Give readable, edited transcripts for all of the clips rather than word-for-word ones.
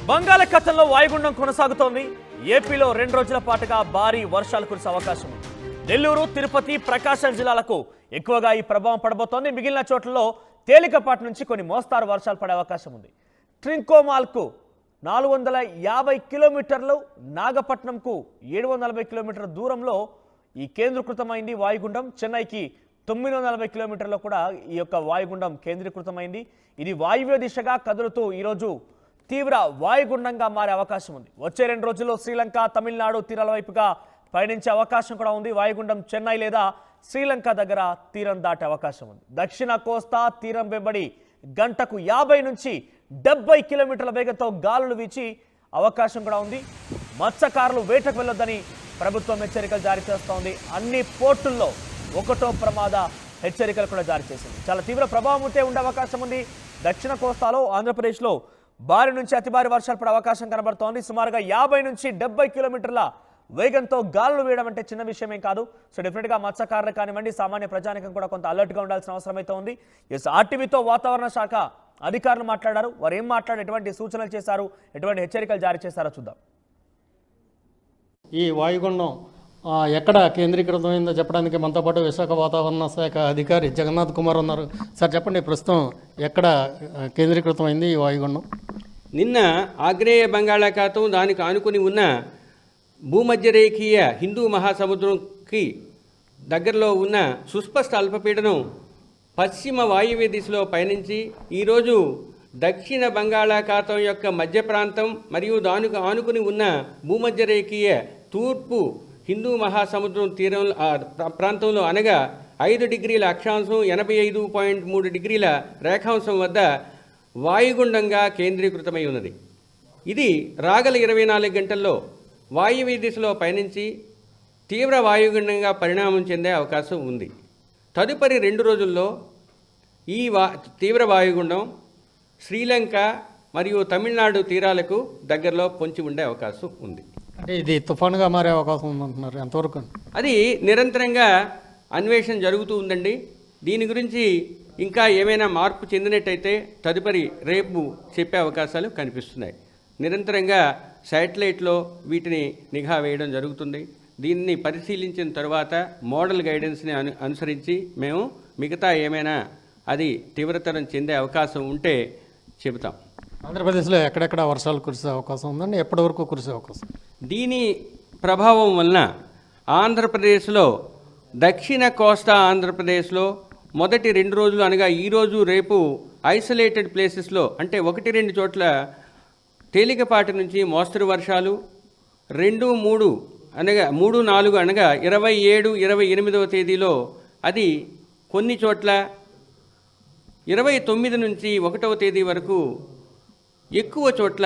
బంగాళాఖాతంలో వాయుగుండం కొనసాగుతోంది. ఏపీలో 2 రోజుల పాటుగా భారీ వర్షాలు కురిసే అవకాశం ఉంది. నెల్లూరు, తిరుపతి, ప్రకాశం జిల్లాలకు ఎక్కువగా ఈ ప్రభావం పడబోతోంది. మిగిలిన చోట్లలో తేలికపాటి నుంచి కొన్ని మోస్తారు వర్షాలు పడే అవకాశం ఉంది. ట్రింకోమాల్కు 450 కిలోమీటర్లు, నాగపట్నంకు 740 కిలోమీటర్ల దూరంలో ఈ కేంద్రీకృతమైంది వాయుగుండం. చెన్నైకి 940 కిలోమీటర్లో కూడా ఈ యొక్క వాయుగుండం కేంద్రీకృతమైంది. ఇది వాయువ్య దిశగా కదులుతూ ఈరోజు తీవ్ర వాయుగుండంగా మారే అవకాశం ఉంది. వచ్చే 2 రోజుల్లో శ్రీలంక, తమిళనాడు తీరాల వైపుగా పయనించే అవకాశం కూడా ఉంది. వాయుగుండం చెన్నై లేదా శ్రీలంక దగ్గర తీరం దాటే అవకాశం ఉంది. దక్షిణ కోస్తా తీరం వెంబడి గంటకు 50 నుంచి 70 కిలోమీటర్ల వేగంతో గాలులు వీచి అవకాశం కూడా ఉంది. మత్స్యకారులు వేటకు వెళ్ళొద్దని ప్రభుత్వం హెచ్చరికలు జారీ చేస్తోంది. అన్ని పోర్టుల్లో 1వ ప్రమాద హెచ్చరికలు కూడా జారీ చేసింది. చాలా తీవ్ర ప్రభావం ఉండే అవకాశం ఉంది. దక్షిణ కోస్తాలో, ఆంధ్రప్రదేశ్లో భారీ నుంచి అతి భారీ వర్షాలు పడే అవకాశం కనబడుతోంది. సుమారుగా 50 నుంచి 70 కిలోమీటర్ల వేగంతో గాలులు వేయడం అంటే చిన్న విషయమేం కాదు. సో డెఫినెట్గా మత్స్యకారులు కానివ్వండి, సామాన్య ప్రజానికం కూడా కొంత అలర్ట్గా ఉండాల్సిన అవసరం అయితే ఉంది. ఆర్టీవీతో వాతావరణ శాఖ అధికారులు మాట్లాడారు. వారు ఏం మాట్లాడి ఎటువంటి సూచనలు చేశారు, ఎటువంటి హెచ్చరికలు జారీ చేశారో చూద్దాం. ఈ వాయుగుండం ఎక్కడ కేంద్రీకృతమైందో చెప్పడానికి మనతో పాటు విశాఖ వాతావరణ శాఖ అధికారి జగన్నాథ్ కుమార్ ఉన్నారు. సార్ చెప్పండి, ప్రస్తుతం ఎక్కడ కేంద్రీకృతమైంది ఈ వాయుగుండం? నిన్న ఆగ్నేయ బంగాళాఖాతం, దానికి ఆనుకుని ఉన్న భూమధ్యరేఖీయ హిందూ మహాసముద్రంకి దగ్గరలో ఉన్న సుస్పష్ట అల్పపీడనం పశ్చిమ వాయువ్య దిశలో పయనించి ఈరోజు దక్షిణ బంగాళాఖాతం యొక్క మధ్య ప్రాంతం మరియు దానికి ఆనుకుని ఉన్న భూమధ్యరేఖీయ తూర్పు హిందూ మహాసముద్రం తీరం ప్రాంతంలో అనగా 5 డిగ్రీల అక్షాంశం 85.3 డిగ్రీల రేఖాంశం వద్ద వాయుగుండంగా కేంద్రీకృతమై ఉన్నది. ఇది రాగల 24 గంటల్లో వాయువ్య దిశలో పయనించి తీవ్ర వాయుగుండంగా పరిణామం చెందే అవకాశం ఉంది. తదుపరి 2 రోజుల్లో ఈ తీవ్ర వాయుగుండం శ్రీలంక మరియు తమిళనాడు తీరాలకు దగ్గరలో పొంచి ఉండే అవకాశం ఉంది. అంటే ఇది తుఫానుగా మారే అవకాశం ఉందంటున్నారు, ఎంతవరకు? అది నిరంతరంగా అన్వేషణ జరుగుతూ ఉందండి. దీని గురించి ఇంకా ఏమైనా మార్పు చెందినట్టయితే తదుపరి రేపు చెప్పే అవకాశాలు కనిపిస్తున్నాయి. నిరంతరంగా శాటిలైట్లో వీటిని నిఘా వేయడం జరుగుతుంది. దీన్ని పరిశీలించిన తర్వాత మోడల్ గైడెన్స్ని అనుసరించి మేము మిగతా ఏమైనా అది తీవ్రతరం చెందే అవకాశం ఉంటే చెబుతాం. ఆంధ్రప్రదేశ్లో ఎక్కడెక్కడ వర్షాలు కురిసే అవకాశం ఉందండి? ఎప్పటి వరకు కురిసే అవకాశం? దీని ప్రభావం వలన ఆంధ్రప్రదేశ్లో, దక్షిణ కోస్తా ఆంధ్రప్రదేశ్లో మొదటి 2 రోజులు అనగా ఈరోజు రేపు ఐసోలేటెడ్ ప్లేసెస్లో అంటే 1-2 చోట్ల తేలికపాటి నుంచి మోస్తరు వర్షాలు, 2-3 అనగా 3-4 అనగా 27, 28వ తేదీలో అది కొన్ని చోట్ల, 29 నుంచి 1వ తేదీ వరకు ఎక్కువ చోట్ల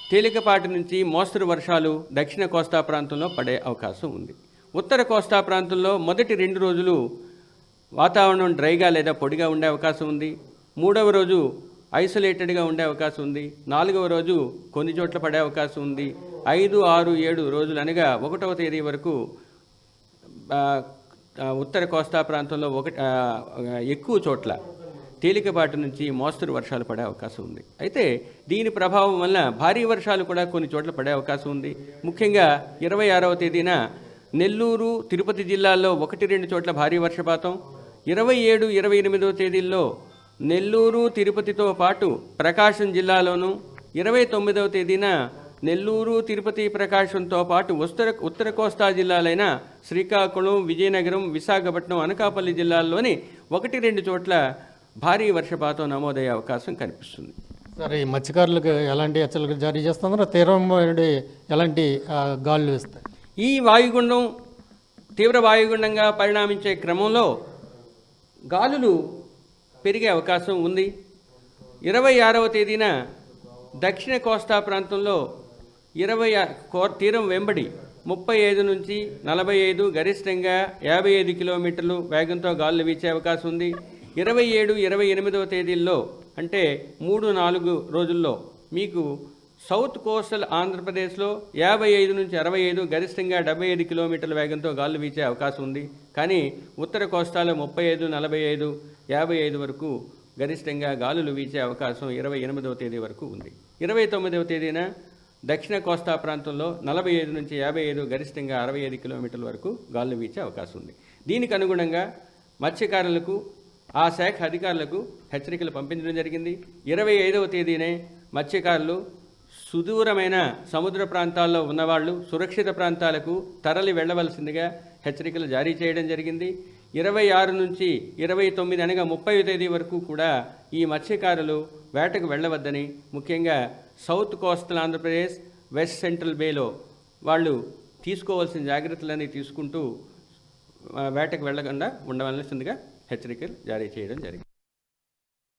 తేలికపాటి నుంచి మోస్తరు వర్షాలు దక్షిణ కోస్తా ప్రాంతంలో పడే అవకాశం ఉంది. ఉత్తర కోస్తా ప్రాంతంలో మొదటి 2 రోజులు వాతావరణం డ్రైగా లేదా పొడిగా ఉండే అవకాశం ఉంది. 3వ రోజు ఐసోలేటెడ్గా ఉండే అవకాశం ఉంది. 4వ రోజు కొన్ని చోట్ల పడే అవకాశం ఉంది. 5, 6, 7 రోజులు అనగా 1వ తేదీ వరకు ఉత్తర కోస్తా ప్రాంతంలో ఎక్కువ చోట్ల తేలికపాటి నుంచి మోస్తరు వర్షాలు పడే అవకాశం ఉంది. అయితే దీని ప్రభావం వల్ల భారీ వర్షాలు కూడా కొన్ని చోట్ల పడే అవకాశం ఉంది. ముఖ్యంగా 26వ తేదీన నెల్లూరు, తిరుపతి జిల్లాల్లో 1-2 చోట్ల భారీ వర్షపాతం, 27, 28వ తేదీల్లో నెల్లూరు, తిరుపతితో పాటు ప్రకాశం జిల్లాలోను, 29వ తేదీన నెల్లూరు, తిరుపతి, ప్రకాశంతో పాటు ఉత్తర కోస్తా జిల్లాలైన శ్రీకాకుళం, విజయనగరం, విశాఖపట్నం, అనకాపల్లి జిల్లాల్లోని 1-2 చోట్ల భారీ వర్షపాతం నమోదయ్యే అవకాశం కనిపిస్తుంది. సరే, ఈ మత్స్యకారులకు ఎలాంటి హెచ్చరికలు జారీ చేస్తున్నారు? తీరం ఎలాంటి గాలులు వేస్తాయి? ఈ వాయుగుండం తీవ్ర వాయుగుండంగా పరిణామించే క్రమంలో గాలులు పెరిగే అవకాశం ఉంది. 26వ తేదీన దక్షిణ కోస్తా ప్రాంతంలో తీరం వెంబడి 35 నుంచి 45, గరిష్టంగా 55 కిలోమీటర్లు వేగంతో గాలులు వీచే అవకాశం ఉంది. 27, 28వ తేదీల్లో అంటే 3-4 రోజుల్లో మీకు సౌత్ కోస్టల్ ఆంధ్రప్రదేశ్లో 55 నుంచి 65, గరిష్టంగా 75 కిలోమీటర్ల వేగంతో గాలులు వీచే అవకాశం ఉంది. కానీ ఉత్తర కోస్తాలో 35, 45, 55 వరకు గరిష్టంగా గాలులు వీచే అవకాశం 28వ తేదీ వరకు ఉంది. 29వ తేదీన దక్షిణ కోస్తా ప్రాంతంలో 45 నుంచి 55, గరిష్టంగా 65 కిలోమీటర్ల వరకు గాలులు వీచే అవకాశం ఉంది. దీనికి అనుగుణంగా మత్స్యకారులకు ఆ శాఖ అధికారులకు హెచ్చరికలు పంపించడం జరిగింది. 25వ తేదీనే మత్స్యకారులు సుదూరమైన సముద్ర ప్రాంతాల్లో ఉన్నవాళ్ళు సురక్షిత ప్రాంతాలకు తరలి వెళ్ళవలసిందిగా హెచ్చరికలు జారీ చేయడం జరిగింది. 26 నుంచి 29 అనగా 30వ తేదీ వరకు కూడా ఈ మత్స్యకారులు వేటకు వెళ్ళవద్దని, ముఖ్యంగా south coastal Andhra Pradesh, west central బేలో వాళ్ళు తీసుకోవాల్సిన జాగ్రత్తలన్నీ తీసుకుంటూ వేటకు వెళ్ళకుండా ఉండవలసిందిగా హెచ్చరికలు జారీ చేయడం జరిగింది.